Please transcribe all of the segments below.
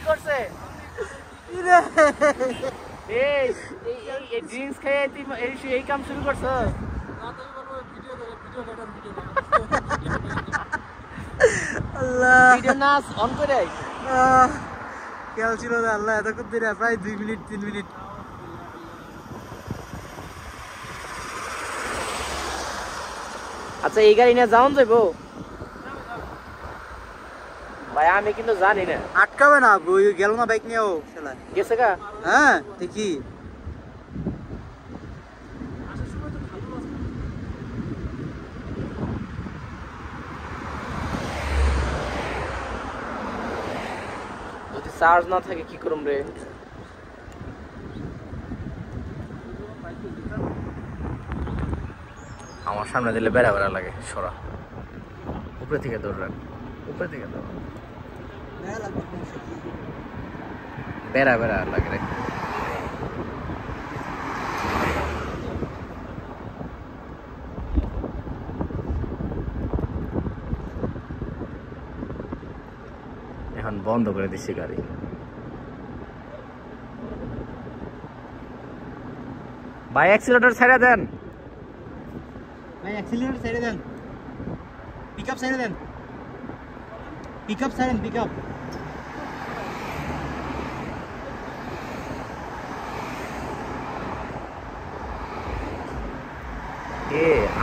করছে এই ড্রিঙ্কস খেয়ে তুই এই কাম শুরু করছো আল্লাহ ভিডিও নাচ অন করে খেয়াল ছিল না আল্লাহ এতক্ষণ ধরে প্রায় 2 মিনিট 3 মিনিট আচ্ছা এই গাড়ি নিয়ে যাওন যাইবো ভাই আমি কিন্তু জানি না আটকাবে না ওই গেল না বাইক নিয়েও শালা গেছে গা হ্যাঁ দেখি যদি চার্জ না থাকে কি করুম রে আমার সামনে দিলে বেড়া বেড়া লাগে সরা উপরে থেকে দৌড় রাখ উপরে থেকে দৌড় বেড়া বেড়া লাগে রে এখন বন্ধ করে দিচ্ছি গাড়ি ভাই অ্যাক্সিলারেটর ছেড়ে দেন ভাই অ্যাক্সিলারেটর ছেড়ে দেন পিকআপ ছেড়ে দেন পিকআপ ছাড়েন পিকআপ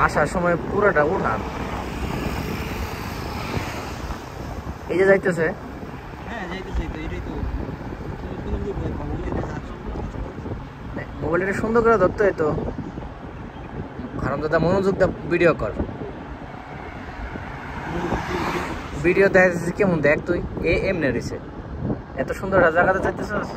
আসার সময় পুরোটা উঠান এই যে যাইতেছে হ্যাঁ যাইতেছে তো এটাই তো মোবাইলটা সুন্দর করে ধরতে হইতো কারণ দাদা মনোযোগ দা ভিডিও কর ভিডিও দেখাচ্ছিস কেমন দেখ তুই এমনি রয়েছে এত সুন্দর জায়গাতে যাইতেছিস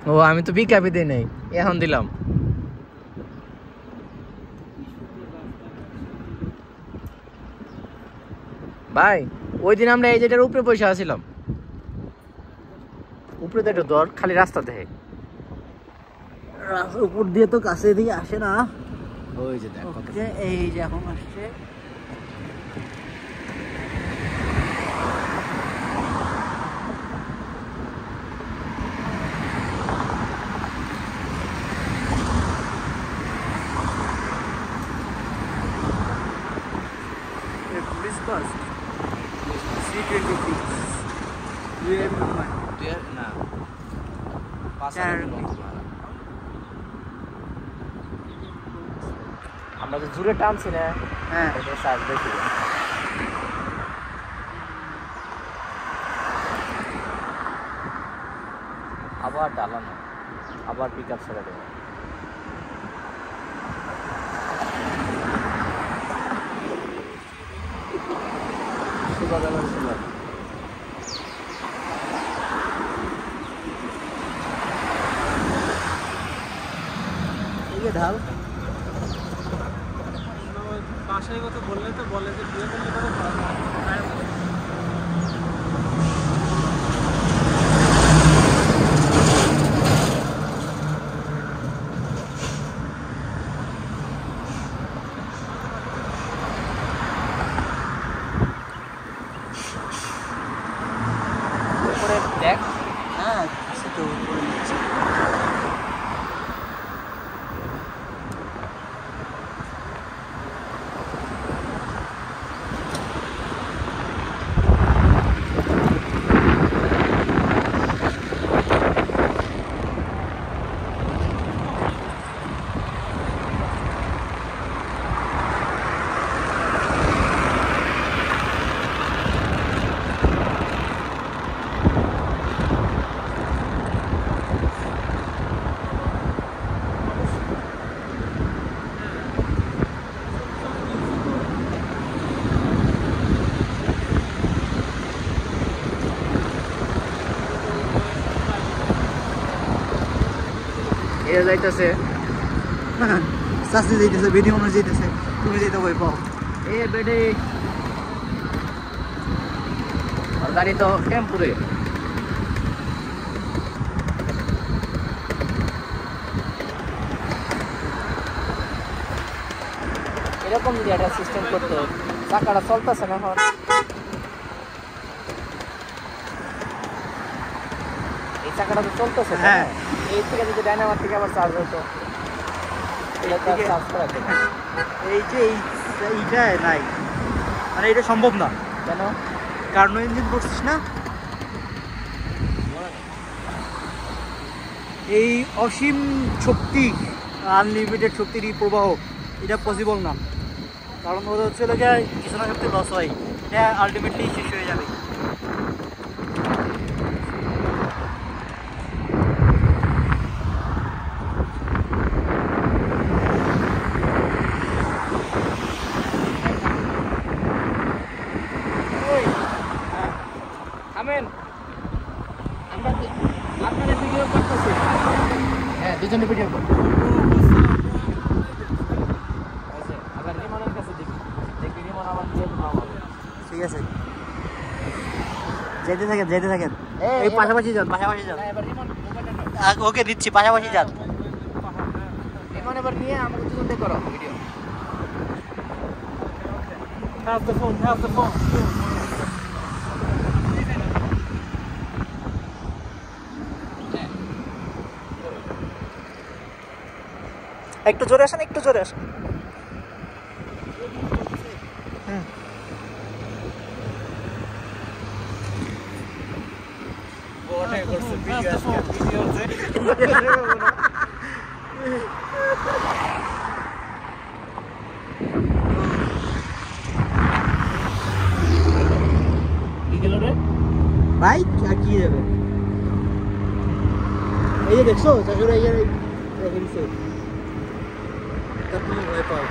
ও আমি তো পিকআপই দেই নাই এখন দিলাম ভাই ওই দিন আমরা এই যেটার উপরে বসে আছিলাম উপরে তো একটু দর খালি রাস্তা দেখে উপর দিয়ে তো কাছে দিয়ে আসে না ওই যে দেখো এই যে এখন আসছে আমরা তো জুড়ে টানছি না হ্যাঁ দেখি আবার ডালানো আবার পিকআপ ছেড়ে দেবো ঢাল বাসায় কথা বললে তো বলে যে বিয়ে করলে পরে দেখ হ্যাঁ সেটা করে নিচ্ছি এ যাইতেছে শাস্তি যাইতেছে বেডি মনে যাইতেছে তুমি যাইতে ভয় পাও এ বেডে আর গাড়ি তো টেম্পুরে। এরকম যদি একটা সিস্টেম করতো, চাকাটা চলতেছে না এখন, এই চাকাটা তো চলতেছে। হ্যাঁ, এই থেকে যদি ডাইনামার থেকে আবার চার্জ হতো, চার্জ করা যায় না। এই যে এইটা নাই, মানে এটা সম্ভব না। কেন? কার্নো ইঞ্জিন করছিস না, এই অসীম শক্তি, আনলিমিটেড শক্তির প্রবাহ, এটা পসিবল না। কারণ ওটা হচ্ছে লোকে কিছু না কিছু লস হয়, এটা আলটিমেটলি শেষ হয়ে যাবে। আমেন, আমরা আপনাদের ভিডিও করতেছি। হ্যাঁ, দুজনে ভিডিও করব। আবার রিমনের কাছে দেখি, দেখি রিমন আবার দিয়ে খাওয়াবে। ঠিক আছে, যেতে থাকেন। এই পাশাপাশি যান। এবার রিমন মোবাইলটা ওকে দিচ্ছি, পাশাপাশি যান। রিমন এবার নিয়ে আমাকে দুজনে করো ভিডিও। Have the phone. একটু জোরে আসেন, ভাই আর কি যাবে? এই যে দেখছো চাচুরা, এই রেখে দিছে, তুমি ভয় পাও।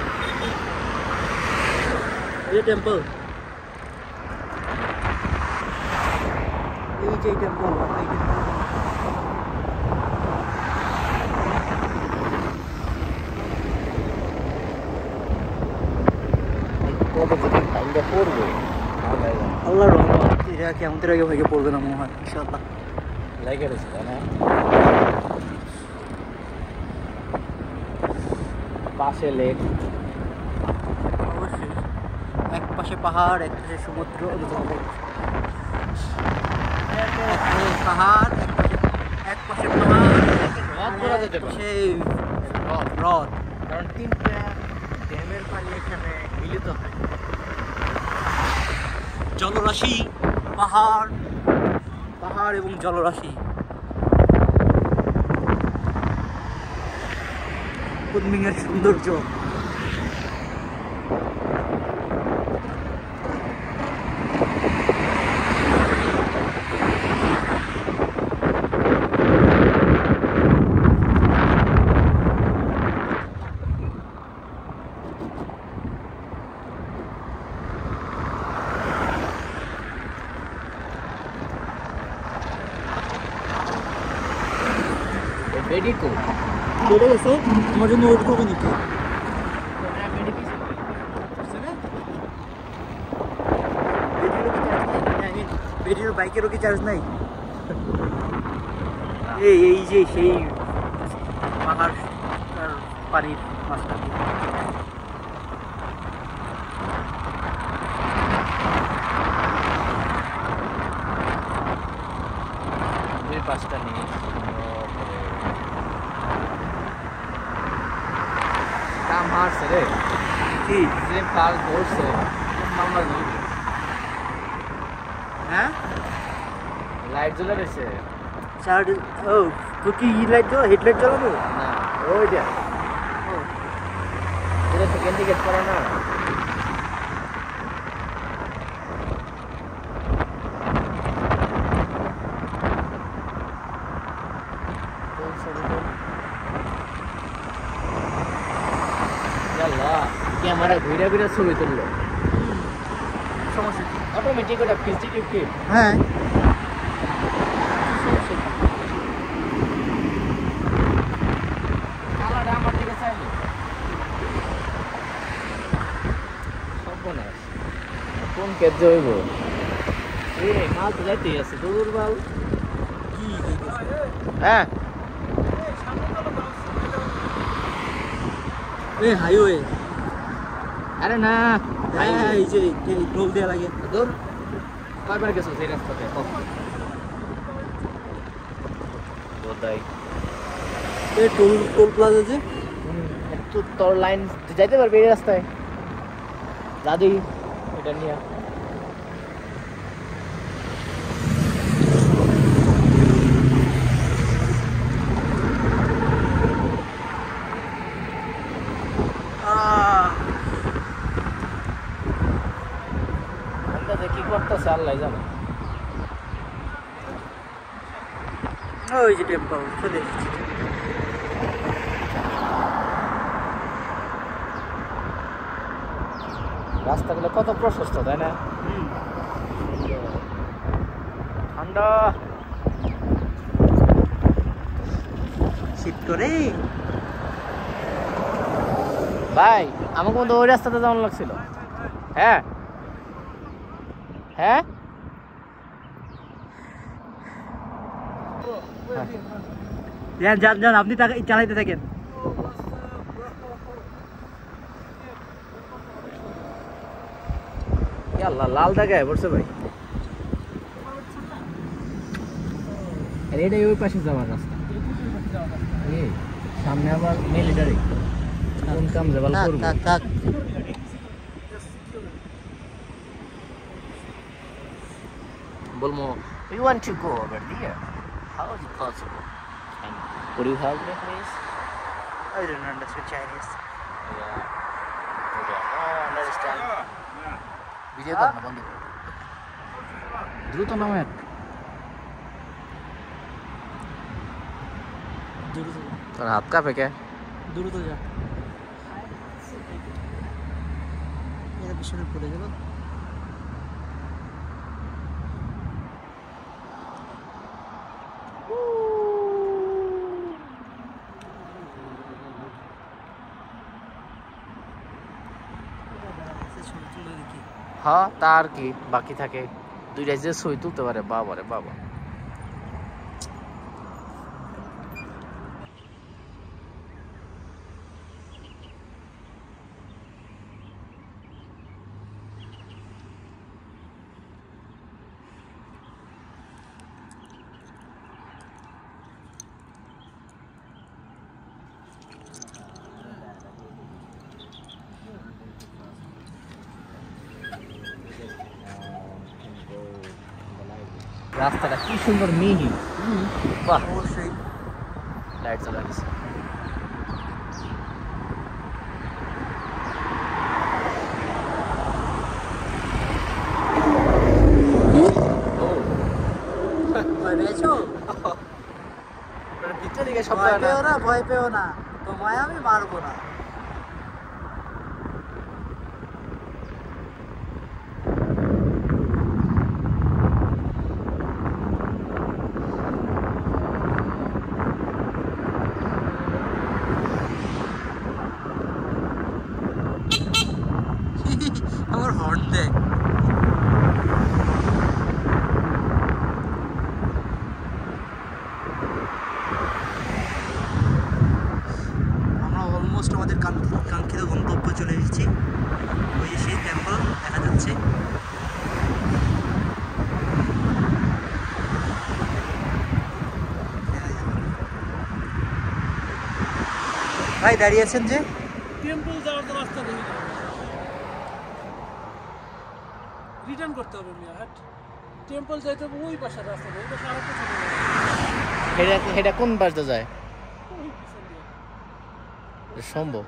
এই যে টেম্পল, আল্লাহ রহমত, এটা কেমন আগে ভাগে পড়বে না মনে হয়, ইনশাআল্লাহ। লাইকে রয়েছে না, পাশে লেক, অবশ্যই এক পাশে পাহাড়, এক পাশে সমুদ্র, পাহাড়, এক পাশে হ্রদ, কারণ তিনটা ড্যামের পানি এখানে মিলিত হয়। জলরাশি, পাহাড় এবং জলরাশি, কুনমিংয়ের সৌন্দর্য। বেডি তো চলে গেছে, আমার জন্য ওয়েট করবে নাকি? ব্যাটারির বাইকেরও কি চার্জ নাই? এই যে সেই পাহাড় আর পানির মাছটা, দুই পাঁচটা নিয়ে কাম হারছে রে, কি যে কাল ধরছে মামলা নেই। হ্যাঁ, লাইট জ্বলে রয়েছে চার্জ। ও তোর কি লাইট জ্বলা, হেডলাইট জ্বালাবো না, ওইটা এটা থেকে ইন্ডিকেট করে না। ক্যামেরা ঘুরে ঘুরে ছবি তুললো, সমস্যা কি? অটোমেটিক ওটা 50-50। হ্যাঁ, কালারটা আমার দিকে চাইলে সর্বনাশ, কোন কেজ হইব? মাল তো যাইতেই আছে দূর মাল কি হইতেছে? হ্যাঁ হাইওয়ে। আরে না হ্যাঁ এই যে টোল দেওয়া লাগে। দূর কয়বার গেছো সেই রাস্তাতে বোধাই এই টোল প্লাজা যে একটু তোর লাইন যাইতে পারবি এই রাস্তায় দাদি এটা নিয়ে কি করতেছে আল্লাহ জানে ওই যে টেম্পল চলে এসেছি। রাস্তাগুলো কত প্রশস্ত তাই না ঠান্ডা শীত করে ভাই আমাকে মধ্যে ওই রাস্তাতে যেমন লাগছিল হ্যাঁ হ্যাঁ যান যান আপনি চালাইতে থাকেন। আল্লাহ লাল দেখায় পড়ছে ভাই এটাই ওই পাশে যাওয়ার রাস্তা এই সামনে আবার মিলিটারি কোন কাম যাবার করব বলমো we want to go over there how is it possible and could you help me please I don't understand Chinese. understand video কর না বন্ধ কর দ্রুত নামে তোর হাত কাঁপে কে দ্রুত যা এর পিছনে পড়ে গেল। হ্যাঁ তার কি বাকি থাকে দুইটা যে ছবি তুলতে পারে বাবা রে বাবা রাস্তাটা কি সুন্দর মিহি বাহ অবশ্যই লাইট জ্বালা দিছে ভিতরে দিকে শব্দ হয় না ভয় পেও না তোমায় আমি মারবো না। আমার হর্ন দেয় আমরা অলমোস্ট আমাদের কাঙ্ক্ষিত গন্তব্য চলে এসেছি। ওই যে সেই টেম্পল দেখা যাচ্ছে। ভাই দাঁড়িয়ে আছেন যে টেম্পল যাওয়ার তো রাস্তা নেই রিটার্ন করতে হবে মিয়া হাট টেম্পল যাইতে হবে ওই পাশের রাস্তা ওই পাশে আরেকটা চলে যাবে এটা কোন পাশে যায় ওই পিছন দিয়ে সম্ভব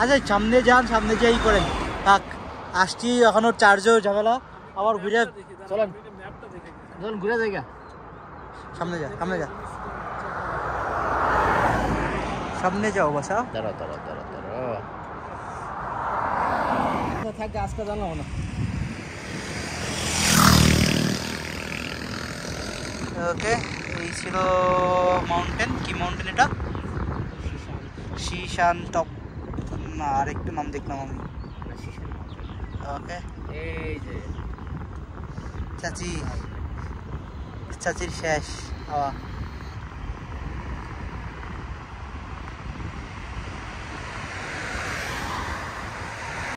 আচ্ছা সামনে যান সামনে যাই করেন থাক আসছি এখনো চার্জও ঝামেলা আবার ঘুরে চলেন ম্যাপটা দেখে চলুন ঘুরে জায়গা সামনে যা সামনে যাও বাসা দাঁড়া থাকে আজকে জানলাম না ওকে এই ছিল মাউন্টেন কি মাউন্টেন এটা শিশান টপ না আরেকটু নাম দেখলাম আমি ওকে এই যে চাচির শেষ হাওয়া।